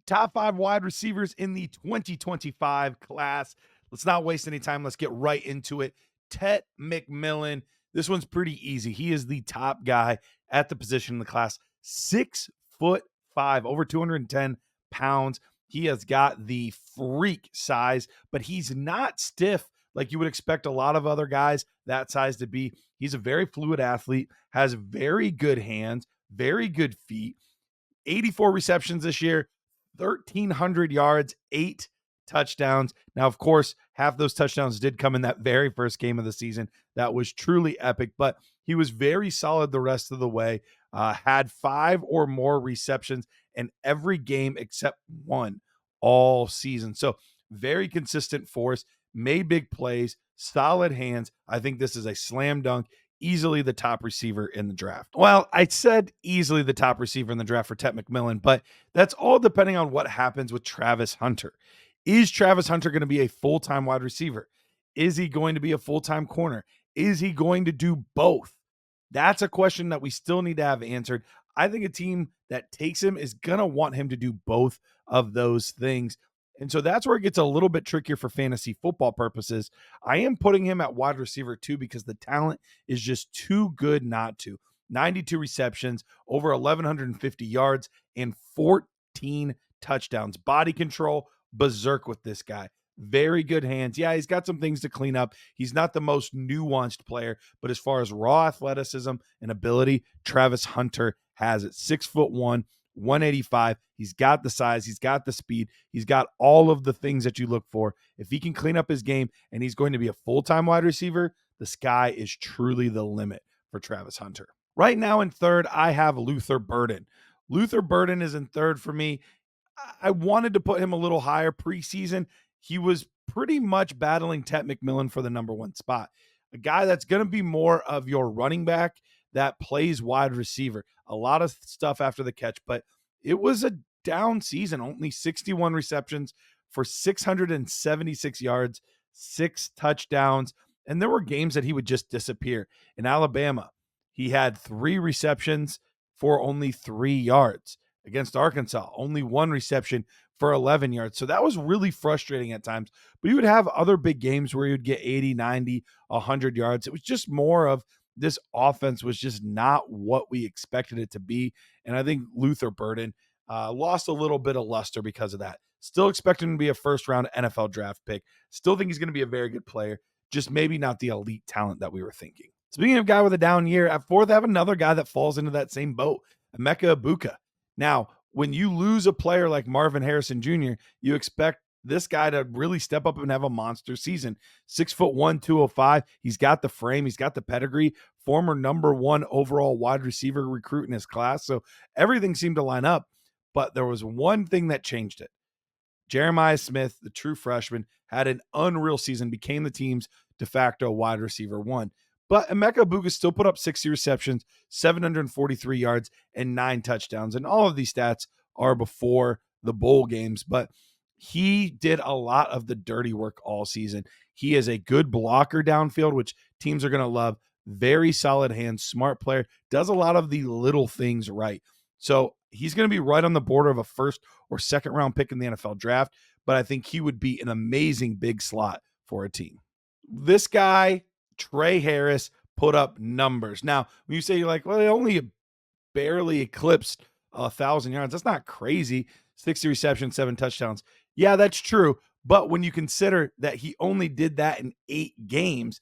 Top 5 wide receivers in the 2025 class. Let's not waste any time. Let's get right into it. Tet McMillan. This one's pretty easy. He is the top guy at the position in the class. 6'5", over 210 pounds. He has got the freak size, but he's not stiff like you would expect a lot of other guys that size to be. He's a very fluid athlete, has very good hands, very good feet. 84 receptions this year, 1,300 yards, 8 touchdowns. Now, of course, half those touchdowns did come in that very first game of the season. That was truly epic, but he was very solid the rest of the way. Had 5 or more receptions in every game except one all season. So, very consistent force, made big plays, solid hands. I think this is a slam dunk, easily the top receiver in the draft. Well, I said easily the top receiver in the draft for Tet McMillan, but that's all depending on what happens with Travis Hunter. Is Travis Hunter going to be a full-time wide receiver? Is he going to be a full-time corner? Is he going to do both? That's a question that we still need to have answered. I think a team that takes him is going to want him to do both of those things. And so that's where it gets a little bit trickier for fantasy football purposes. I am putting him at wide receiver too because the talent is just too good not to. 92 receptions, over 1,150 yards, and 14 touchdowns. Body control, berserk with this guy. Very good hands. Yeah, he's got some things to clean up. He's not the most nuanced player, but as far as raw athleticism and ability, Travis Hunter has it. 6'1", 185. He's got the size. He's got the speed. He's got all of the things that you look for. If he can clean up his game and he's going to be a full-time wide receiver, the sky is truly the limit for Travis Hunter. Right now in third, I have Luther Burden. Luther Burden is in third for me. I wanted to put him a little higher preseason. He was pretty much battling Tet McMillan for the number 1 spot. A guy that's going to be more of your running back that plays wide receiver. A lot of stuff after the catch, but it was a down season. Only 61 receptions for 676 yards, 6 touchdowns. And there were games that he would just disappear. In Alabama, he had 3 receptions for only 3 yards. Against Arkansas, only 1 reception for 11 yards. So that was really frustrating at times. But he would have other big games where he would get 80, 90, 100 yards. It was just more of this offense was just not what we expected it to be. And I think Luther Burden lost a little bit of luster because of that. Still expecting him to be a first-round NFL draft pick. Still think he's going to be a very good player. Just maybe not the elite talent that we were thinking. Speaking of guy with a down year, at fourth, I have another guy that falls into that same boat, Emeka Egbuka. Now, when you lose a player like Marvin Harrison Jr., you expect this guy to really step up and have a monster season. 6'1", 205. He's got the frame. He's got the pedigree. Former number 1 overall wide receiver recruit in his class. So everything seemed to line up. But there was one thing that changed it. Jeremiah Smith, the true freshman, had an unreal season, became the team's de facto wide receiver 1. But Emeka Egbuka still put up 60 receptions, 743 yards, and 9 touchdowns. And all of these stats are before the bowl games. But he did a lot of the dirty work all season. He is a good blocker downfield, which teams are going to love. Very solid hands, smart player, does a lot of the little things right. So he's going to be right on the border of a first or second round pick in the NFL draft. But I think he would be an amazing big slot for a team. This guy, Tre Harris, put up numbers. Now, when you say you're like, well, he only barely eclipsed 1,000 yards, that's not crazy. 60 receptions, 7 touchdowns. Yeah, that's true. But when you consider that he only did that in 8 games,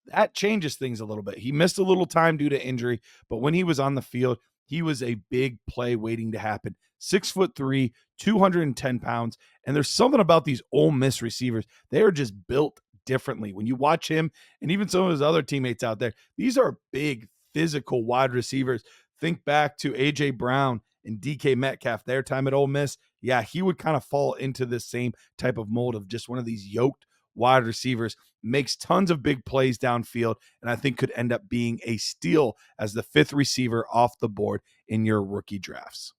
that changes things a little bit. He missed a little time due to injury, but when he was on the field, he was a big play waiting to happen. 6'3", 210 pounds. And there's something about these Ole Miss receivers. They are just built differently. When you watch him and even some of his other teammates out there, these are big, physical wide receivers. Think back to A.J. Brown and DK Metcalf, their time at Ole Miss. Yeah, he would kind of fall into this same type of mold of just one of these yoked wide receivers, makes tons of big plays downfield, and I think could end up being a steal as the 5th receiver off the board in your rookie drafts.